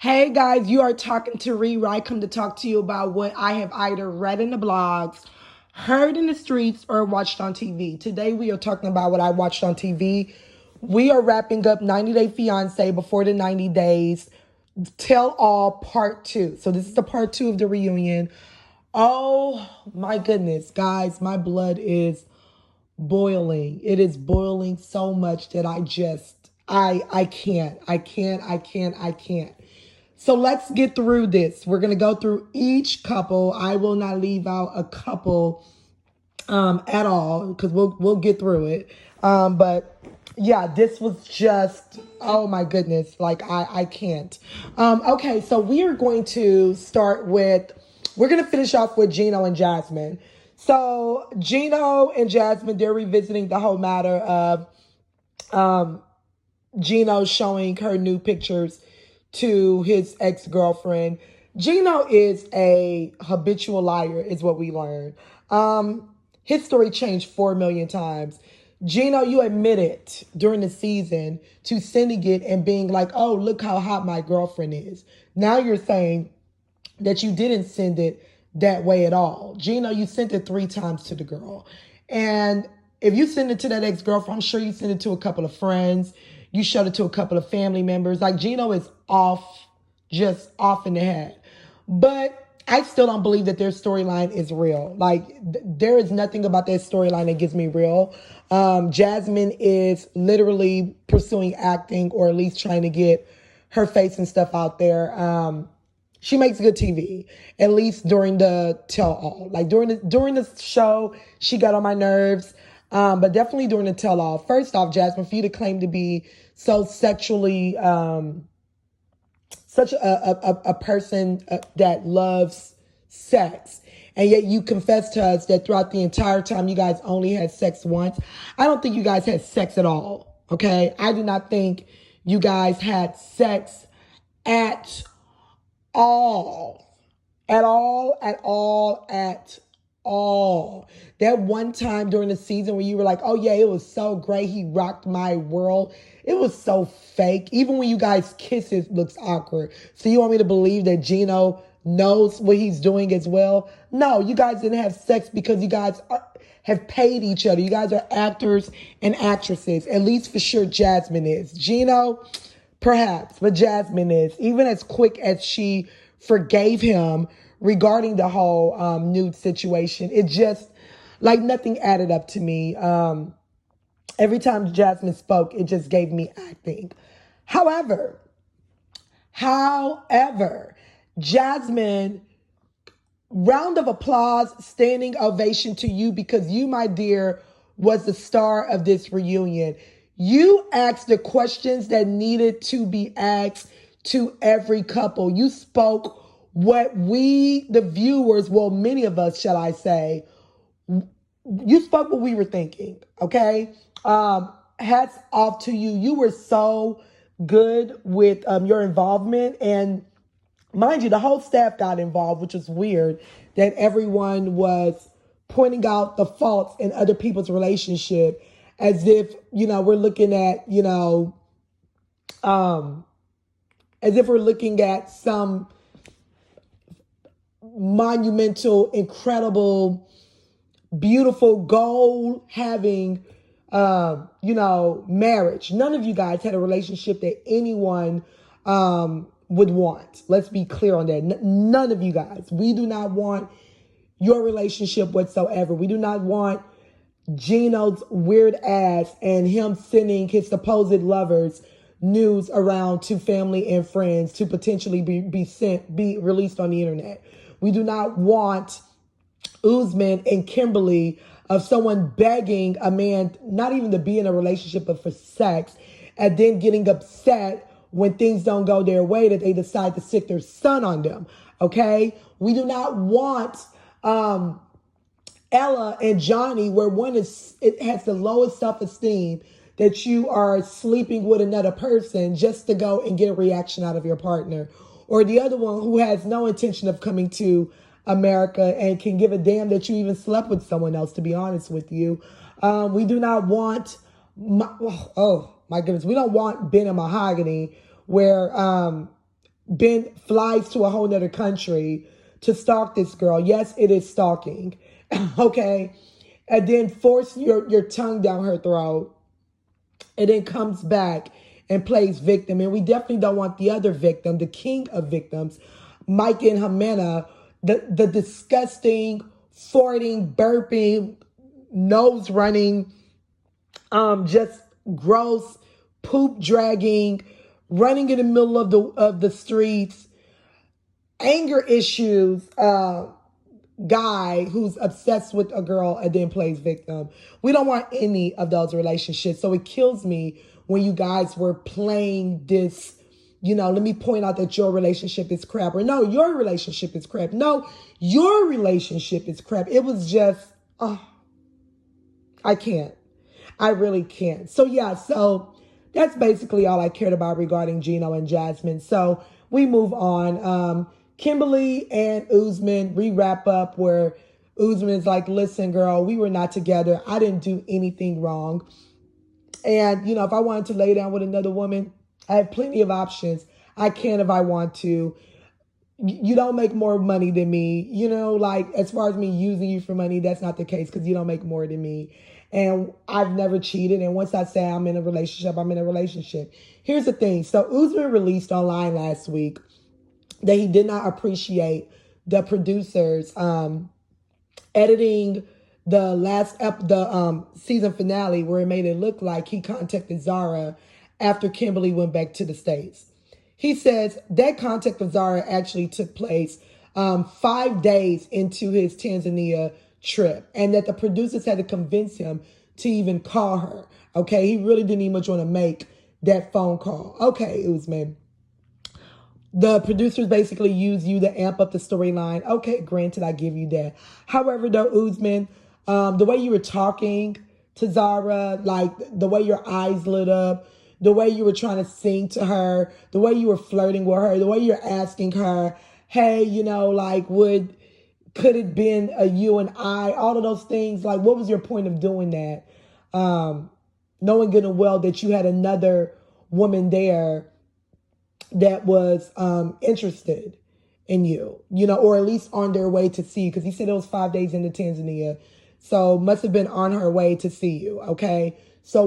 Hey guys, you are talking to Ree. I come to talk to you about what I have either read in the blogs, heard in the streets, or watched on TV. Today we are talking about what I watched on TV. We are wrapping up 90 Day Fiancé before the 90 days. Tell All Part 2. So this is the Part 2 of the reunion. Oh my goodness, guys, my blood is boiling. It is boiling so much that I can't. So let's get through this. We're going to go through each couple. I will not leave out a couple at all because we'll get through it. But yeah, this was just, oh my goodness, like I can't. Okay, so we are going to start with, we're going to finish off with Gino and Jasmine. So Gino and Jasmine, they're revisiting the whole matter of Gino showing her new pictures to his ex-girlfriend. Gino is a habitual liar, is what we learned. His story changed 4 million times. Gino, you admitted during the season to sending it and being like, oh, look how hot my girlfriend is. Now you're saying that you didn't send it that way at all. Gino, you sent it 3 times to the girl. And if you send it to that ex-girlfriend, I'm sure you sent it to a couple of friends. You showed it to a couple of family members. Like, Gino is just off in the head. But I still don't believe that their storyline is real. Like, there is nothing about that storyline that gives me real. Jasmine is literally pursuing acting, or at least trying to get her face and stuff out there. She makes good TV, at least during the tell-all. Like, during the show, she got on my nerves. But definitely during the tell-all. First off, Jasmine, for you to claim to be so sexually, such a person that loves sex, and yet you confess to us that throughout the entire time you guys only had sex once. I don't think you guys had sex at all, okay? I do not think you guys had sex at all. At all. That one time during the season when you were like, oh yeah, it was so great, he rocked my world. It was so fake. Even when you guys kiss, it looks awkward. So you want me to believe that Gino knows what he's doing as well? No, you guys didn't have sex because you guys have paid each other. You guys are actors and actresses. At least for sure Jasmine is. Gino, perhaps, but Jasmine is. Even as quick as she forgave him regarding the whole nude situation, it just, like, nothing added up to me. Every time Jasmine spoke, it just gave me acting. However, Jasmine, round of applause, standing ovation to you, because you, my dear, was the star of this reunion. You asked the questions that needed to be asked to every couple. You spoke what we, the viewers, well, many of us, shall I say, you spoke what we were thinking, okay? Hats off to you. You were so good with your involvement. And mind you, the whole staff got involved, which was weird, that everyone was pointing out the faults in other people's relationship as if, we're looking at, as if we're looking at some monumental, incredible, beautiful goal having, marriage. None of you guys had a relationship that anyone would want. Let's be clear on that. None of you guys. We do not want your relationship whatsoever. We do not want Gino's weird ass and him sending his supposed lovers news around to family and friends to potentially be released on the internet. We do not want Usman and Kimberly of someone begging a man not even to be in a relationship but for sex, and then getting upset when things don't go their way, that they decide to sick their son on them. Okay? We do not want Ella and Johnny, where it has the lowest self-esteem, that you are sleeping with another person just to go and get a reaction out of your partner. Or the other one who has no intention of coming to America and can give a damn that you even slept with someone else, to be honest with you. We do not want, oh my goodness, we don't want Ben and Mahogany, where Ben flies to a whole nother country to stalk this girl. Yes, it is stalking. Okay. And then force your tongue down her throat, and then comes back and plays victim. And we definitely don't want the other victim, the king of victims, Mike and Jimena, the disgusting, farting, burping, nose running, just gross, poop dragging, running in the middle of the streets, anger issues, guy who's obsessed with a girl and then plays victim. We don't want any of those relationships. So it kills me when you guys were playing this, let me point out that your relationship is crap. Or no, your relationship is crap. No, your relationship is crap. It was just, I can't. I really can't. So yeah, so that's basically all I cared about regarding Gino and Jasmine. So we move on. Kimberly and Usman, we wrap up where Usman is like, listen, girl, we were not together. I didn't do anything wrong. And, if I wanted to lay down with another woman, I have plenty of options. I can if I want to. You don't make more money than me. Like as far as me using you for money, that's not the case because you don't make more than me. And I've never cheated. And once I say I'm in a relationship, I'm in a relationship. Here's the thing. So Usman released online last week that he did not appreciate the producers editing the season finale where it made it look like he contacted Zara after Kimberly went back to the States. He says that contact with Zara actually took place 5 days into his Tanzania trip, and that the producers had to convince him to even call her. Okay, he really didn't even much want to make that phone call. Okay, Usman. The producers basically use you to amp up the storyline. Okay, granted, I give you that. However, though, Usman, the way you were talking to Zara, like the way your eyes lit up, the way you were trying to sing to her, the way you were flirting with her, the way you're asking her, hey, could it been a you and I, all of those things, like what was your point of doing that? Knowing good and well that you had another woman there that was interested in you, or at least on their way to see you, because he said it was 5 days into Tanzania. So must have been on her way to see you, okay? So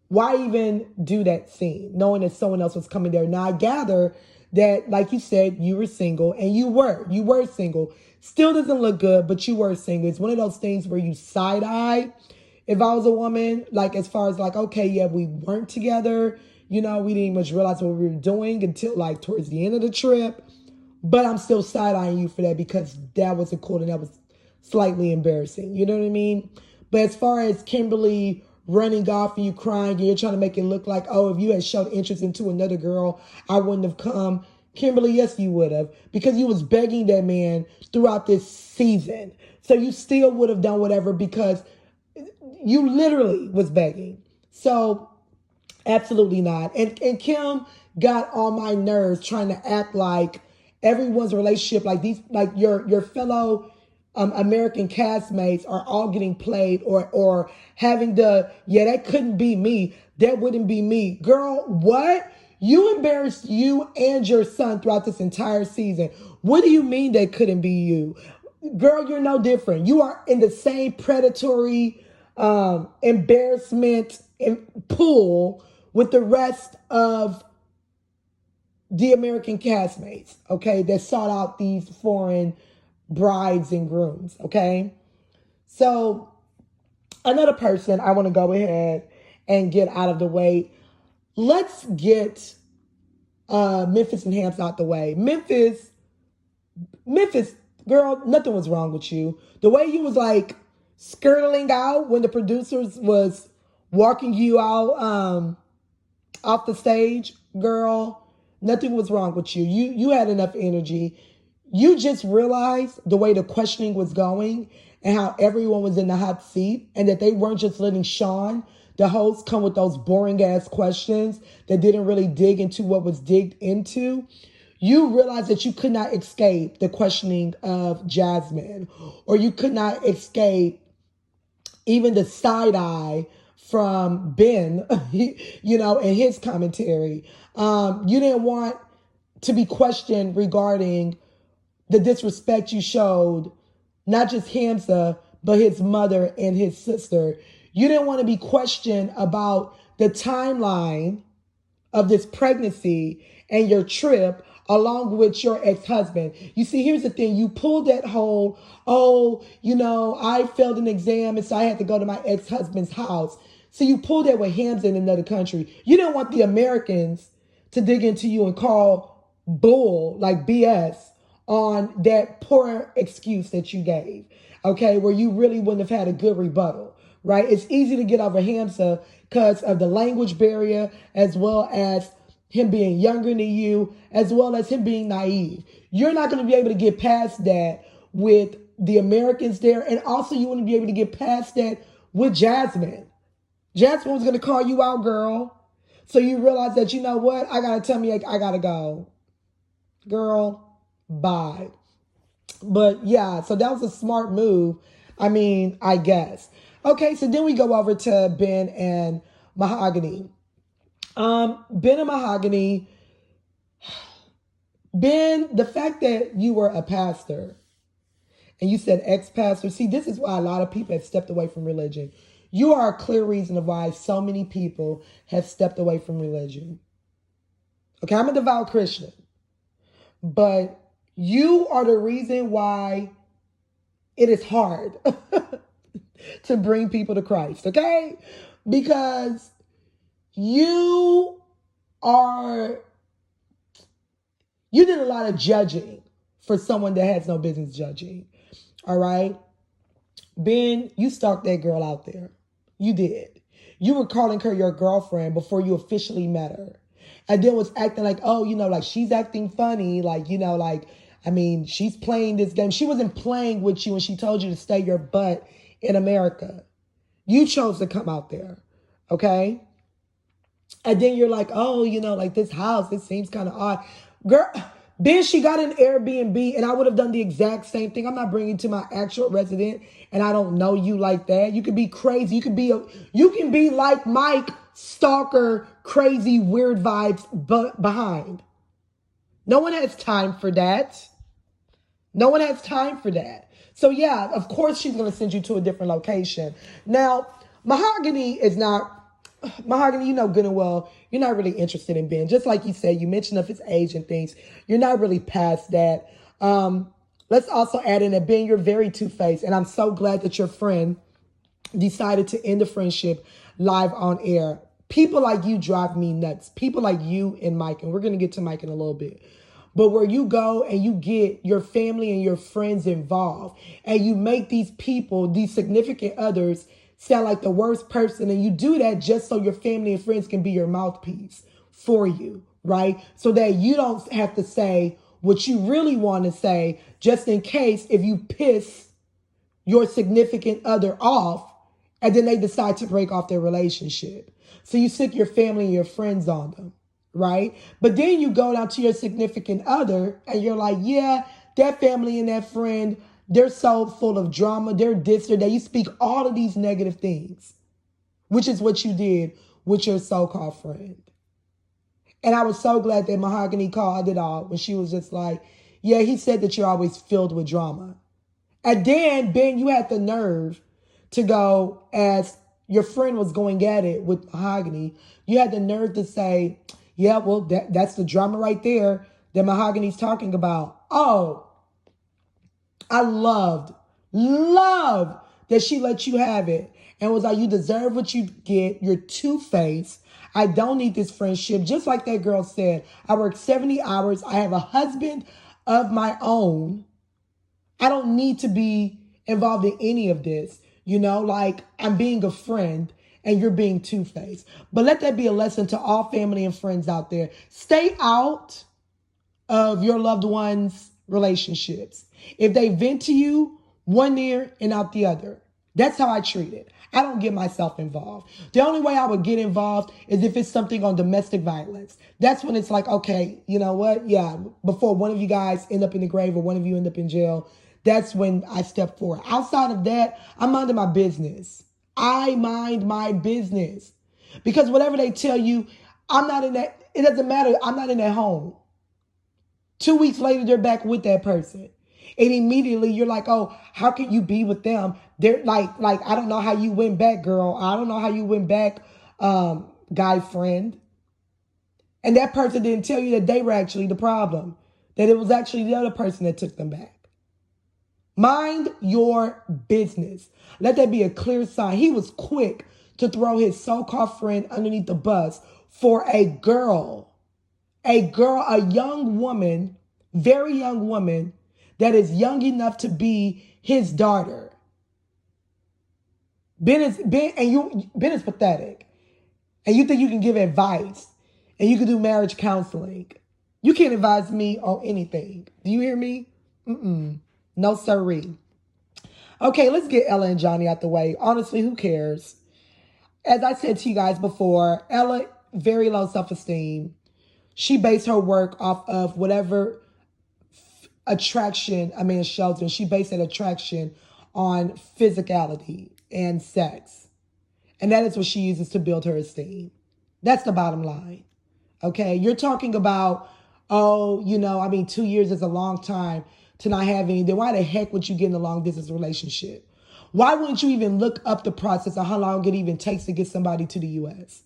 why even do that scene, knowing that someone else was coming there? Now, I gather that, like you said, you were single, and you were single. Still doesn't look good, but you were single. It's one of those things where you side-eye. If I was a woman, like as far as like, okay, yeah, we weren't together, we didn't much realize what we were doing until like towards the end of the trip. But I'm still side-eyeing you for that because that wasn't cool and that was slightly embarrassing. You know what I mean? But as far as Kimberly running off and you crying and you're trying to make it look like, oh, if you had showed interest into another girl, I wouldn't have come. Kimberly, yes, you would have, because you was begging that man throughout this season. So you still would have done whatever because you literally was begging. So absolutely not. And Kim got on my nerves trying to act like everyone's relationship, like your fellow American castmates are all getting played or having that couldn't be me. That wouldn't be me. Girl, what? You embarrassed you and your son throughout this entire season. What do you mean that couldn't be you? Girl, you're no different. You are in the same predatory embarrassment pool with the rest of the American castmates, okay, that sought out these foreign brides and grooms, okay? So another person I want to go ahead and get out of the way. Let's get Memphis and Hamps out the way. Memphis, girl, nothing was wrong with you. The way you was like skirtling out when the producers was walking you out off the stage, girl, nothing was wrong with you. You had enough energy. You just realized the way the questioning was going and how everyone was in the hot seat and that they weren't just letting Sean, the host, come with those boring ass questions that didn't really dig into what was digged into. You realized that you could not escape the questioning of Jasmine, or you could not escape even the side eye from Ben, and his commentary. You didn't want to be questioned regarding the disrespect you showed, not just Hamza, but his mother and his sister. You didn't want to be questioned about the timeline of this pregnancy and your trip along with your ex-husband. You see, here's the thing. You pulled that whole, I failed an exam and so I had to go to my ex-husband's house. So you pulled that with Hamza in another country. You didn't want the Americans to dig into you and call bull, like BS, on that poor excuse that you gave, okay, where you really wouldn't have had a good rebuttal, right? It's easy to get over Hamza because of the language barrier, as well as him being younger than you, as well as him being naive. You're not going to be able to get past that with the Americans there, and also you wouldn't be able to get past that with Jasmine. Jasmine was going to call you out, girl. So you realize that, you know what? I got to tell me I got to go. Girl, bye. But yeah, so that was a smart move. I mean, I guess. Okay, so then we go over to Ben and Mahogany. Ben and Mahogany. Ben, the fact that you were a pastor and you said ex-pastor, see, this is why a lot of people have stepped away from religion. You are a clear reason of why so many people have stepped away from religion. Okay, I'm a devout Christian, but you are the reason why it is hard to bring people to Christ, okay? Because you did a lot of judging for someone that has no business judging, all right? Ben, you stalked that girl out there. You did. You were calling her your girlfriend before you officially met her. And then was acting like, like she's acting funny. Like, she's playing this game. She wasn't playing with you when she told you to stay your butt in America. You chose to come out there, okay? And then you're like, like this house, it seems kind of odd. Girl, then she got an Airbnb and I would have done the exact same thing. I'm not bringing to my actual resident and I don't know you like that. You could be crazy. You can be like Mike, stalker, crazy, weird vibes behind. No one has time for that. No one has time for that. So yeah, of course she's going to send you to a different location. Now, Mahogany, you know good and well, you're not really interested in Ben. Just like you said, you mentioned of his age and things. You're not really past that. Let's also add in that Ben, you're very two-faced. And I'm so glad that your friend decided to end the friendship live on air. People like you drive me nuts. People like you and Mike, and we're going to get to Mike in a little bit. But where you go and you get your family and your friends involved and you make these people, these significant others, sound like the worst person. And you do that just so your family and friends can be your mouthpiece for you, right? So that you don't have to say what you really want to say, just in case if you piss your significant other off and then they decide to break off their relationship. So you sick your family and your friends on them, right? But then you go down to your significant other and you're like, yeah, that family and that friend, they're so full of drama. They're this or that. You speak all of these negative things, which is what you did with your so-called friend. And I was so glad that Mahogany called it all when she was just like, yeah, he said that you're always filled with drama. And then, Ben, you had the nerve to go, as your friend was going at it with Mahogany, you had the nerve to say, yeah, well, that's the drama right there that Mahogany's talking about. Oh, I loved that she let you have it and was like, you deserve what you get. You're two-faced. I don't need this friendship. Just like that girl said, I work 70 hours. I have a husband of my own. I don't need to be involved in any of this. Like I'm being a friend and you're being two-faced. But let that be a lesson to all family and friends out there. Stay out of your loved ones' relationships. If they vent to you, one ear and out the other. That's how I treat it. I don't get myself involved. The only way I would get involved is if it's something on domestic violence. That's when it's like, okay, you know what? Yeah, before one of you guys end up in the grave or one of you end up in jail, that's when I step forward. Outside of that, I'm minding my business. I mind my business. Because whatever they tell you, I'm not in that, it doesn't matter. I'm not in that home. 2 weeks later, they're back with that person. And immediately you're like, oh, how can you be with them? They're like, I don't know how you went back, girl. I don't know how you went back, guy friend. And that person didn't tell you that they were actually the problem, that it was actually the other person that took them back. Mind your business. Let that be a clear sign. He was quick to throw his so-called friend underneath the bus for a girl, a young woman, very young woman that is young enough to be his daughter. Ben is pathetic. And you think you can give advice and you can do marriage counseling. You can't advise me on anything. Do you hear me? No sirree. Okay, let's get Ella and Johnny out the way. Honestly, who cares? As I said to you guys before, Ella, very low self-esteem. She based her work off of whatever attraction a man shows, and she based that attraction on physicality and sex. And that is what she uses to build her esteem. That's the bottom line. Okay, you're talking about, 2 years is a long time to not have any. Then why the heck would you get in a long distance relationship? Why wouldn't you even look up the process of how long it even takes to get somebody to the U.S.?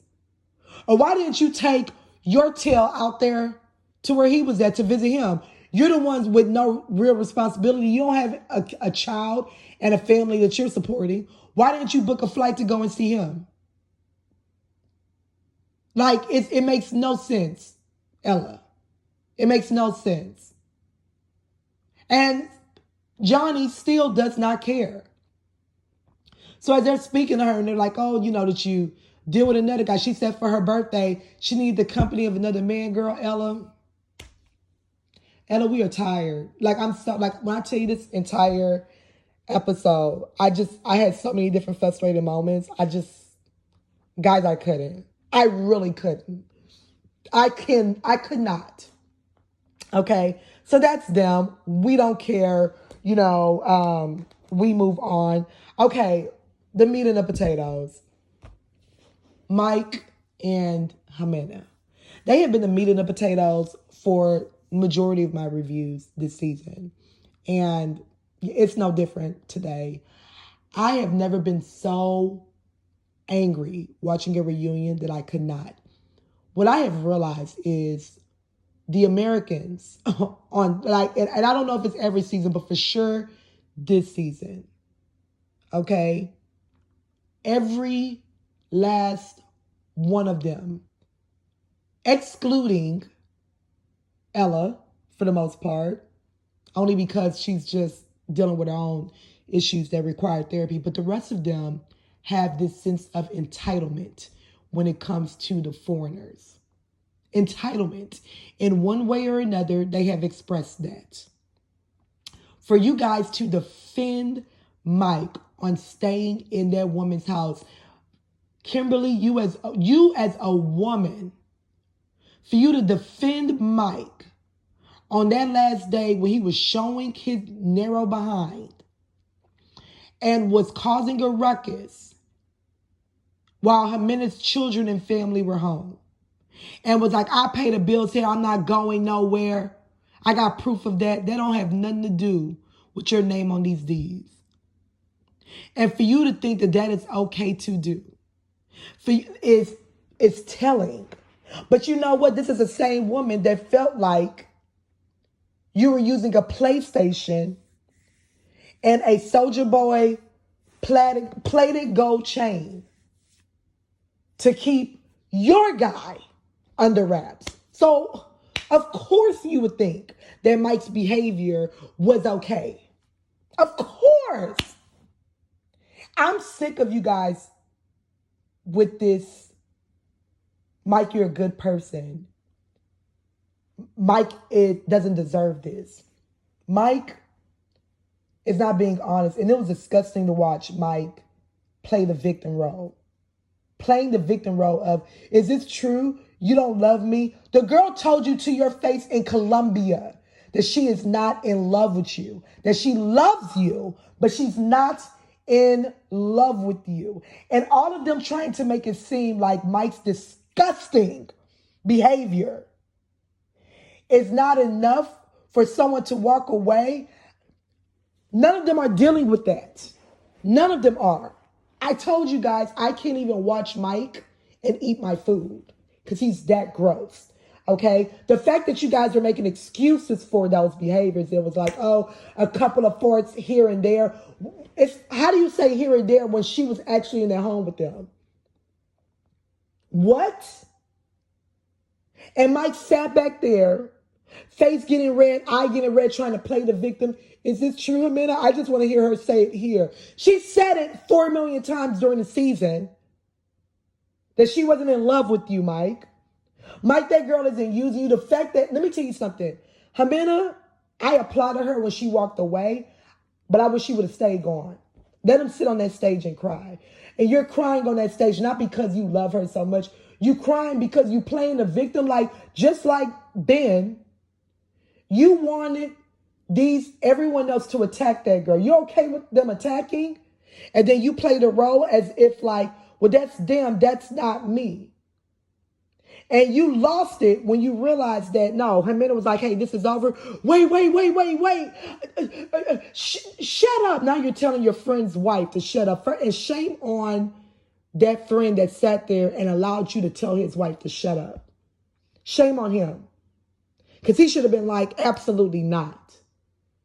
Or why didn't you take your tail out there to where he was at to visit him? You're the ones with no real responsibility. You don't have a child and a family that you're supporting. Why didn't you book a flight to go and see him? Like, it makes no sense, Ella. It makes no sense. And Johnny still does not care. So as they're speaking to her and they're like, oh, that you deal with another guy. She said for her birthday, she needed the company of another man. Girl, Ella, we are tired. Like, when I tell you this entire episode, I had so many different frustrating moments. Guys, I couldn't. I really couldn't. I could not. Okay. So that's them. We don't care. We move on. Okay. The meat and the potatoes. Mike and Jimena. They have been the meat and the potatoes for majority of my reviews this season. And it's no different today. I have never been so angry watching a reunion that I could not. What I have realized is the Americans and I don't know if it's every season, but for sure this season. Okay. Every last one of them, excluding Ella for the most part, only because she's just dealing with her own issues that require therapy. But the rest of them have this sense of entitlement when it comes to the foreigners. Entitlement. In one way or another, they have expressed that. For you guys to defend Mike on staying in that woman's house, Kimberly, you as a woman, for you to defend Mike on that last day when he was showing his narrow behind and was causing a ruckus while Jimena's children and family were home. And was like, I pay the bills here. I'm not going nowhere. I got proof of that. That don't have nothing to do with your name on these deeds. And for you to think that that is okay to do is telling. But you know what? This is the same woman that felt like you were using a PlayStation and a Soulja Boy plated gold chain to keep your guy under wraps. So, of course you would think that Mike's behavior was okay. Of course. I'm sick of you guys with this, Mike, you're a good person. Mike doesn't deserve this. Mike is not being honest. And it was disgusting to watch Mike play the victim role. Playing the victim role of, is this true? You don't love me? The girl told you to your face in Colombia that she is not in love with you, that she loves you, but she's not in love with you. And all of them trying to make it seem like Mike's disgusting behavior is not enough for someone to walk away, none of them are dealing with that. None of them are. I told you guys, I can't even watch Mike and eat my food because he's that gross. Okay. The fact that you guys are making excuses for those behaviors, it was like, oh, a couple of farts here and there. How do you say here and there when she was actually in their home with them? What? And Mike sat back there, face getting red, eye getting red, trying to play the victim. Is this true, Amina? I just want to hear her say it here. She said it 4 million times during the season that she wasn't in love with you, Mike. Mike, that girl isn't using you. The fact that, let me tell you something. Amina, I applauded her when she walked away, but I wish she would have stayed gone. Let him sit on that stage and cry. And you're crying on that stage, not because you love her so much. You crying because you playing the victim, just like Ben. You wanted everyone else to attack that girl. You okay with them attacking? And then you play the role as if well, that's them, that's not me. And you lost it when you realized that, no, Jimena was like, hey, this is over. Wait. Shut up. Now you're telling your friend's wife to shut up. And shame on that friend that sat there and allowed you to tell his wife to shut up. Shame on him. Because he should have been like, absolutely not.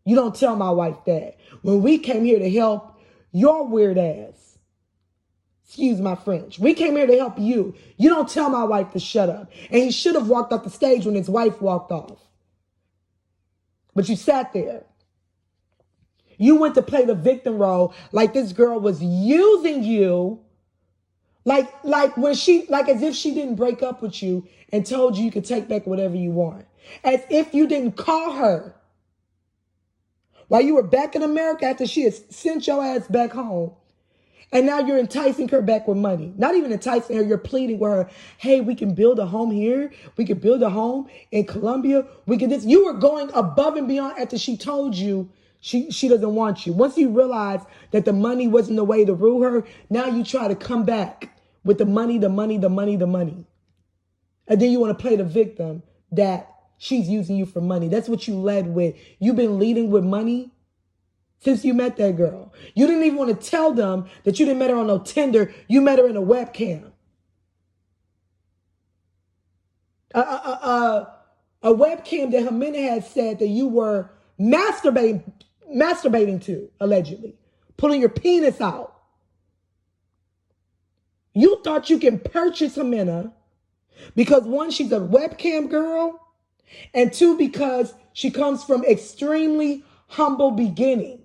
You don't tell my wife that. When we came here to help your weird ass. Excuse my French. We came here to help you. You don't tell my wife to shut up. And he should have walked off the stage when his wife walked off. But you sat there. You went to play the victim role like this girl was using you. Like as if she didn't break up with you and told you could take back whatever you want. As if you didn't call her while you were back in America after she had sent your ass back home. And now you're enticing her back with money. Not even enticing her, you're pleading with her. Hey, we can build a home here. We can build a home in Colombia. We can this. You were going above and beyond after she told you she doesn't want you. Once you realize that the money wasn't the way to rule her, now you try to come back with the money. And then you want to play the victim that she's using you for money. That's what you led with. You've been leading with money since you met that girl. You didn't even want to tell them that you didn't met her on no Tinder. You met her in a webcam. A webcam that Jimena had said that you were masturbating to, allegedly. Pulling your penis out. You thought you can purchase Jimena because one, she's a webcam girl, and two, because she comes from extremely humble beginnings.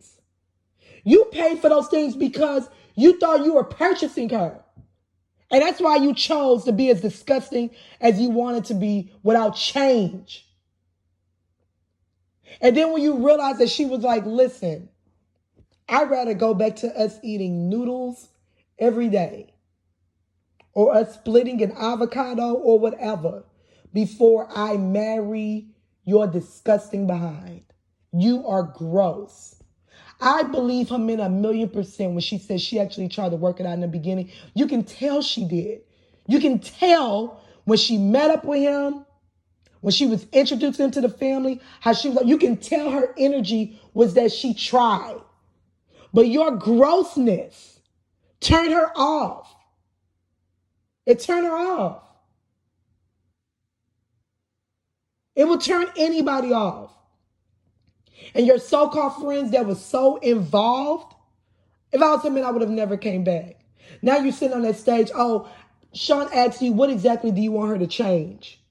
You paid for those things because you thought you were purchasing her. And that's why you chose to be as disgusting as you wanted to be without change. And then when you realized that she was like, listen, I'd rather go back to us eating noodles every day or us splitting an avocado or whatever before I marry your disgusting behind. You are gross. I believe Jimena 1,000,000% when she said she actually tried to work it out in the beginning. You can tell she did. You can tell when she met up with him, when she was introduced into the family, how she was. You can tell her energy was that she tried. But your grossness turned her off. It turned her off. It will turn anybody off. And your so-called friends that was so involved, if I was him, I would have never came back. Now you're sitting on that stage. Oh, Sean asked you, what exactly do you want her to change?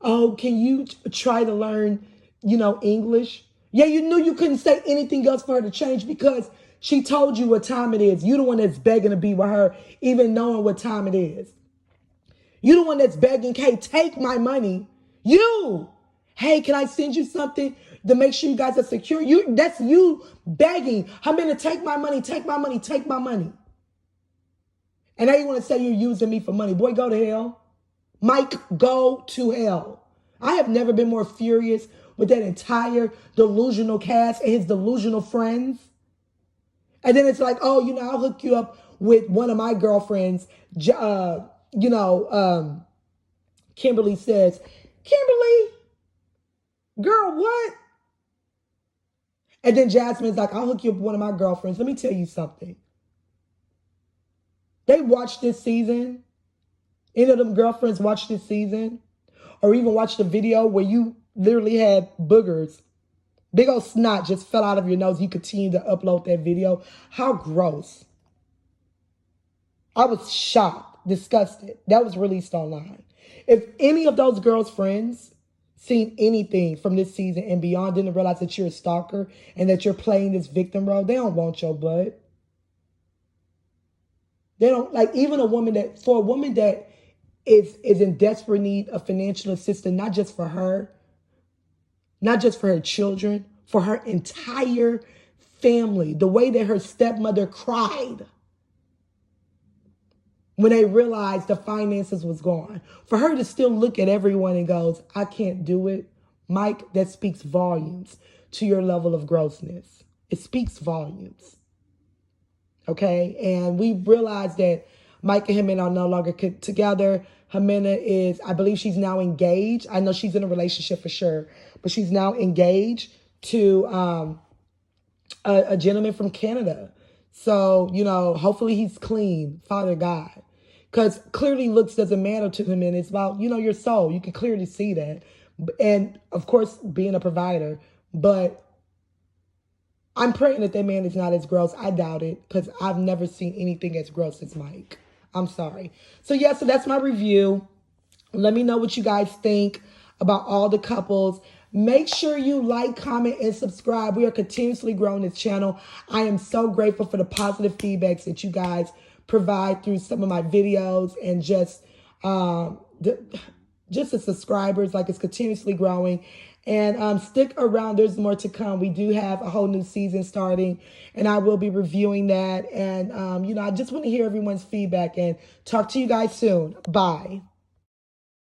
Oh, can you try to learn, English? Yeah, you knew you couldn't say anything else for her to change because she told you what time it is. You're the one that's begging to be with her, even knowing what time it is. You're the one that's begging, hey, take my money. You. Hey, can I send you something to make sure you guys are secure? That's you begging. I'm going to take my money, take my money, take my money. And now you want to say you're using me for money. Boy, go to hell. Mike, go to hell. I have never been more furious with that entire delusional cast and his delusional friends. And then it's like, oh, I'll hook you up with one of my girlfriends. Kimberly says, Kimberly, Girl, what? And then Jasmine's like, I'll hook you up with one of my girlfriends. Let me tell you something. They watched this season. Any of them girlfriends watched this season? Or even watched a video where you literally had boogers. Big old snot just fell out of your nose. You continue to upload that video. How gross. I was shocked, disgusted. That was released online. If any of those girls' friends seen anything from this season and beyond, didn't realize that you're a stalker and that you're playing this victim role, they don't want your butt. They don't, like, even a woman that, for a woman that is in desperate need of financial assistance, not just for her, not just for her children, for her entire family. The way that her stepmother cried when they realized the finances was gone. For her to still look at everyone and goes, I can't do it. Mike, that speaks volumes to your level of grossness. It speaks volumes. Okay? And we realized that Mike and Jimena are no longer together. Jimena is, I believe she's now engaged. I know she's in a relationship for sure, but she's now engaged to a gentleman from Canada. So, you know, hopefully he's clean, Father God. Because clearly looks doesn't matter to him, and it's about, you know, your soul. You can clearly see that. And, of course, being a provider. But I'm praying that man is not as gross. I doubt it, because I've never seen anything as gross as Mike. I'm sorry. So, yeah, so that's my review. Let me know what you guys think about all the couples. Make sure you like, comment, and subscribe. We are continuously growing this channel. I am so grateful for the positive feedbacks that you guys provide through some of my videos and just the subscribers. Like, it's continuously growing. And stick around. There's more to come. We do have a whole new season starting, and I will be reviewing that. And, you know, I just want to hear everyone's feedback and talk to you guys soon. Bye.